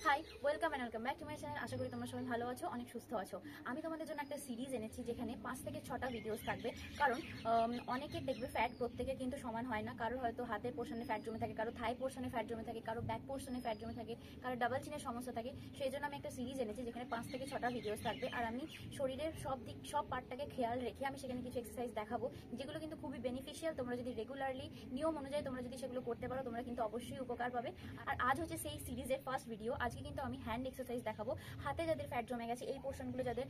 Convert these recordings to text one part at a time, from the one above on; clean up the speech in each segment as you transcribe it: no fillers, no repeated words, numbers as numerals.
High welcome and welcome back to my channel. আশা করি তোমরা সবাই ভালো আছো, অনেক সুস্থ আছো। আমি তোমাদের জন্য একটা সিরিজ এনেছি যেখানে 5 থেকে 6টা ভিডিওস থাকবে। কারণ অনেকের দেখবে ফ্যাট প্রত্যেকে কিন্তু সমান হয় না। কারো হয়তো হাতের পোর্শনে ফ্যাট জমে থাকে, কারো থাই পোর্শনে ফ্যাট জমে থাকে, কারো ব্যাক পোর্শনে ফ্যাট জমে থাকে, কারো ডাবল চিনের সমস্যা থাকে। সেই জন্য আমি একটা সিরিজ এনেছি যেখানে 5 থেকে 6টা ভিডিওস থাকবে। আর আমি শরীরের সব পার্টটাকে খেয়াল রেখে আমি সেখানে কিছু এক্সারসাইজ দেখাবো, যেগুলো কিন্তু খুবই বেনিফিশিয়াল। তোমরা যদি রেগুলারলি নিয়ম অনুযায়ী তোমরা যদি সেগুলো করতে পারো, তোমরা কিন্তু অবশ্যই উপকার পাবে। আর আজ হচ্ছে সেই সিরিজের ফার্স্ট ভিডিও। আজকে কিন্তু আমি হ্যান্ড এক্সারসাইজ দেখাবো। হাতে যাদের ফ্যাট জমে গেছে, এই পোর্শনগুলো যাদের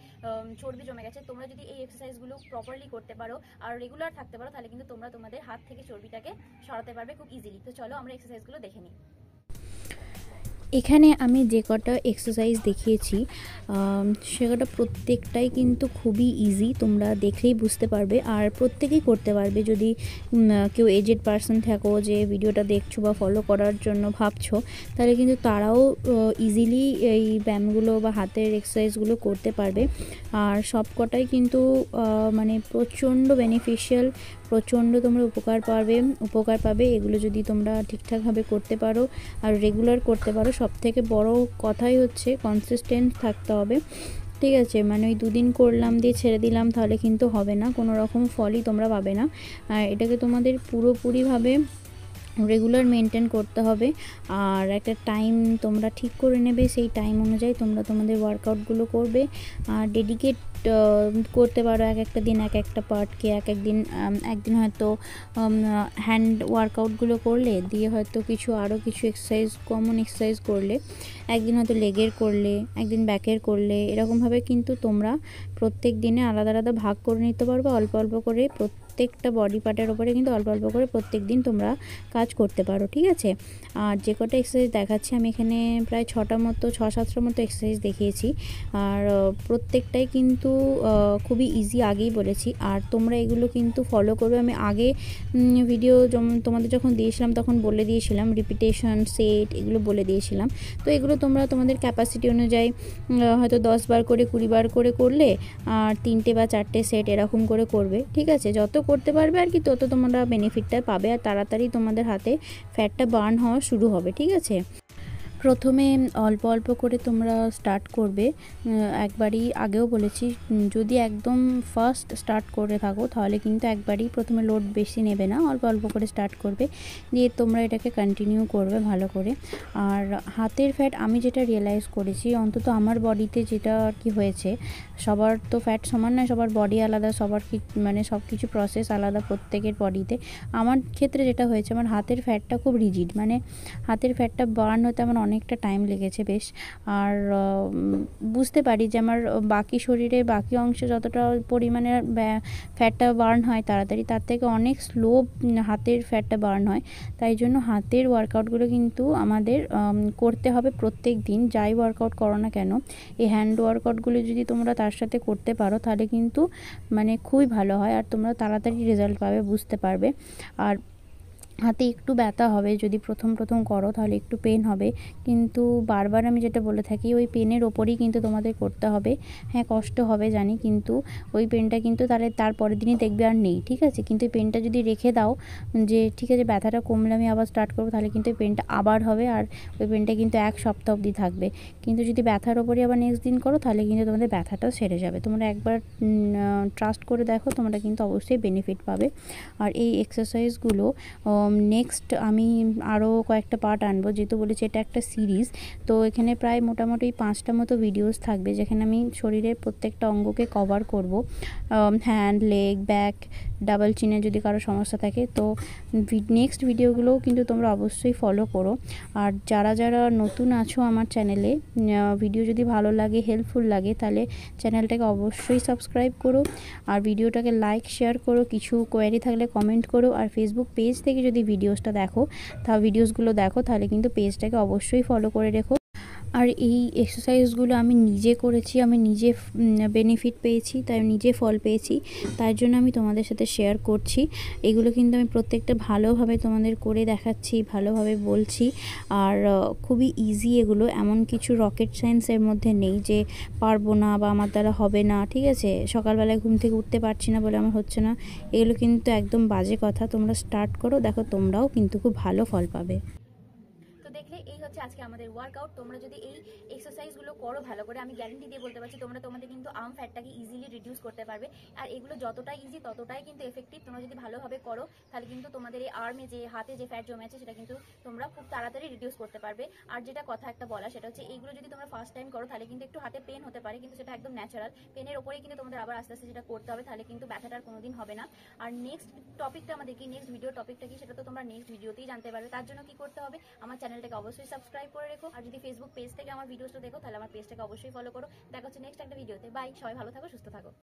চর্বি জমে গেছে, তোমরা যদি এই এক্সারসাইজগুলো প্রপারলি করতে পারো আর রেগুলার থাকতে পারো, তাহলে কিন্তু তোমরা তোমাদের হাত থেকে চর্বিটাকে সরাতে পারবে খুব ইজিলি। তো চলো আমরা এক্সারসাইজগুলো দেখে নিই। এখানে আমি যে কটা এক্সারসাইজ দেখিয়েছি সে কটা প্রত্যেকটাই কিন্তু খুবই ইজি, তোমরা দেখলেই বুঝতে পারবে আর প্রত্যেকেই করতে পারবে। যদি কেউ এজেড পারসন থাকো যে ভিডিওটা দেখছো বা ফলো করার জন্য ভাবছো, তাহলে কিন্তু তারাও ইজিলি এই ব্যায়ামগুলো বা হাতের এক্সারসাইজগুলো করতে পারবে। আর সব কটাই কিন্তু মানে প্রচণ্ড বেনিফিশিয়াল, প্রচণ্ড তোমরা উপকার পাবে এগুলো যদি তোমরা ঠিকঠাকভাবে করতে পারো আর রেগুলার করতে পারো। সবথেকে বড় কথাই হচ্ছে কনসিস্টেন্ট থাকতে হবে, ঠিক আছে? মানে ওই দুদিন করলাম দিয়ে ছেড়ে দিলাম তাহলে কিন্তু হবে না, কোনো রকম ফলই তোমরা পাবে না। এটাকে তোমাদের পুরোপুরিভাবে রেগুলার মেনটেন করতে হবে। আর একটা টাইম তোমরা ঠিক করে নেবে, সেই টাইম অনুযায়ী তোমরা তোমাদের ওয়ার্কআউটগুলো করবে। আর ডেডিকেট করতে পারো এক একটা দিন এক একটা পার্টকে। একদিন হয়তো হ্যান্ড ওয়ার্কআউটগুলো করলে, দিয়ে হয়তো আরও কিছু এক্সারসাইজ, কমন এক্সারসাইজ করলে। একদিন হয়তো লেগের করলে, একদিন ব্যাকের করলে, এরকমভাবে কিন্তু তোমরা প্রত্যেক দিনে আলাদা আলাদা ভাগ করে নিতে পারবে। অল্প অল্প করে প্রত্যেকটা বডি পার্টের ওপরে কিন্তু অল্প অল্প করে প্রত্যেক দিন তোমরা কাজ করতে পারো, ঠিক আছে? আর যে কটা এক্সারসাইজ দেখাচ্ছি আমি এখানে প্রায় 6-7টা মতো এক্সারসাইজ দেখিয়েছি। আর প্রত্যেকটাই কিন্তু খুবই ইজি, আগেই বলেছি। আর তোমরা এগুলো কিন্তু ফলো করবে। আমি আগে ভিডিও তোমাদের যখন দিয়েছিলাম তখন বলে দিয়েছিলাম রিপিটেশন, সেট, এগুলো বলে দিয়েছিলাম। তো এগুলো তোমরা তোমাদের ক্যাপাসিটি অনুযায়ী হয়তো 10 বার করে 20 বার করে করলে, আর 3টে বা 4টে সেট এরকম করে করবে, ঠিক আছে? যত করতে পারবে আর কি, তত তোমরা বেনিফিটটা পাবে আর তাড়াতাড়ি তোমাদের হাতে ফ্যাটটা বার্ন হওয়া শুরু হবে, ঠিক আছে? প্রথমে অল্প অল্প করে তোমরা স্টার্ট করবে। একবারই আগেও বলেছি, যদি একদম ফার্স্ট স্টার্ট করে থাকো তাহলে কিন্তু একবারই প্রথমে লোড বেশি নেবে না, অল্প অল্প করে স্টার্ট করবে, দিয়ে তোমরা এটাকে কন্টিনিউ করবে ভালো করে। আর হাতের ফ্যাট আমি যেটা রিয়েলাইজ করেছি, অন্তত আমার বডিতে যেটা আর কি হয়েছে, সবার তো ফ্যাট সমান নয়, সবার বডি আলাদা, সবার মানে সব কিছু প্রসেস আলাদা প্রত্যেকের বডিতে। আমার ক্ষেত্রে যেটা হয়েছে, আমার হাতের ফ্যাটটা খুব রিজিড, মানে হাতের ফ্যাটটা বার্ন হতে আমার অনেকটা টাইম লেগেছে বেশ। আর বুঝতে পারি যে আমার বাকি শরীরে বাকি অংশে যতটা পরিমাণে ফ্যাটটা বার্ন হয় তাড়াতাড়ি, তার থেকে অনেক স্লো হাতের ফ্যাটটা বার্ন হয়। তাই জন্য হাতের ওয়ার্কআউটগুলো কিন্তু আমাদের করতে হবে প্রত্যেক দিন, যাই ওয়ার্কআউট করো না কেন। এই হ্যান্ড ওয়ার্কআউটগুলো যদি তোমরা তার সাথে করতে পারো তাহলে কিন্তু মানে খুবই ভালো হয় আর তোমরা তাড়াতাড়ি রেজাল্ট পাবে, বুঝতে পারবে। আর হাতে একটু ব্যথা হবে যদি প্রথম করো, তাহলে একটু পেন হবে, কিন্তু বারবার আমি যেটা বলে থাকি, ওই পেনের ওপরেই কিন্তু তোমাদের করতে হবে। হ্যাঁ, কষ্ট হবে জানি, কিন্তু ওই পেনটা কিন্তু তাহলে তার পরের দিনই দেখবে আর নেই, ঠিক আছে? কিন্তু এই পেনটা যদি রেখে দাও যে ঠিক আছে ব্যথাটা কমলে আমি আবার স্টার্ট করবো, তাহলে কিন্তু এই পেনটা আবার হবে আর ওই পেনটা কিন্তু 1 সপ্তাহ অবধি থাকবে। কিন্তু যদি ব্যথার ওপরই আবার নেক্সট দিন করো, তাহলে কিন্তু তোমাদের ব্যথাটাও সেরে যাবে। তোমরা একবার ট্রাস্ট করে দেখো, তোমরা কিন্তু অবশ্যই বেনিফিট পাবে। আর এই এক্সারসাইজগুলো নেক্সট আমি আরও কয়েকটা পার্ট আনবো, যেহেতু বলেছি এটা একটা সিরিজ। তো এখানে প্রায় মোটামুটি 5টা মতো ভিডিওস থাকবে, যেখানে আমি শরীরের প্রত্যেকটা অঙ্গকে কভার করব। হ্যান্ড, লেগ, ব্যাক, ডাবল চিনে যদি কারো সমস্যা থাকে। তো নেক্সট ভিডিওগুলোও কিন্তু তোমরা অবশ্যই ফলো করো। আর যারা নতুন আছো আমার চ্যানেলে, ভিডিও যদি ভালো লাগে, হেল্পফুল লাগে, তাহলে চ্যানেলটাকে অবশ্যই সাবস্ক্রাইব করো আর ভিডিওটাকে লাইক, শেয়ার করো। কিছু কোয়েরি থাকলে কমেন্ট করো। আর ফেসবুক পেজ থেকে যদি ভিডিওসগুলো দেখো, তাহলে কিন্তু পেজটাকে অবশ্যই ফলো করে রেখো। আর এই এক্সারসাইজগুলো আমি নিজে করেছি, আমি নিজে বেনিফিট পেয়েছি, তাই নিজে ফল পেয়েছি, তার জন্য আমি তোমাদের সাথে শেয়ার করছি। এগুলো কিন্তু আমি প্রত্যেকটা ভালোভাবে তোমাদের করে দেখাচ্ছি, ভালোভাবে বলছি। আর খুবই ইজি এগুলো, এমন কিছু রকেট সায়েন্সের মধ্যে নেই যে পারবো না বা আমার দ্বারা হবে না, ঠিক আছে? সকালবেলায় ঘুম থেকে উঠতে পারছি না বলে আমার হচ্ছে না, এগুলো কিন্তু একদম বাজে কথা। তোমরা স্টার্ট করো, দেখো তোমরাও কিন্তু খুব ভালো ফল পাবে। তো দেখলে এই হচ্ছে আজকে আমাদের ওয়ার্কআউট। তোমরা যদি এই এক্সারসাইজগুলো করো ভালো করে, আমি গ্যারেন্টি দিয়ে বলতে পারছি তোমরা তোমাদের কিন্তু আর্ম ফ্যাটটাকে ইজিলি রিডিউস করতে পারবে। আর এগুলো যতটাই ইজি ততটাই কিন্তু এফেক্টিভ। তোমরা যদি ভালোভাবে করো তাহলে কিন্তু তোমাদের এই আর্মে যে হাতে যে ফ্যাট জমে আছে সেটা কিন্তু তোমরা খুব তাড়াতাড়ি রিডিউস করতে পারবে। আর যেটা কথা একটা বলা সেটা হচ্ছে এইগুলো যদি তোমরা ফার্স্ট টাইম করো তাহলে কিন্তু একটু হাতে পেন হতে পারে, কিন্তু সেটা একদম ন্যাচারাল। পেনের ওপরেই কিন্তু তোমাদের আবার আস্তে আস্তে যেটা করতে হবে, তাহলে কিন্তু ব্যথাটা আর কোনোদিন হবে না। আর নেক্সট টপিকটা আমাদের কি, নেক্সট ভিডিও টপিকটা কি সেটা তো তোমরা নেক্সট ভিডিওতেই জানতে পারবে। তার জন্য কি করতে হবে, আমার চ্যানেলটাকে অবশ্যই সাবস্ক্রাইব করে রেখো। আর যদি ফেসবুক পেজ থেকে আমার ভিডিওসটা দেখো তাহলে আমার পেজটাকে অবশ্যই ফলো করো। দেখা হচ্ছে নেক্সট একটা ভিডিওতে। বাই, সবাই ভালো থাকো, সুস্থ থাকো।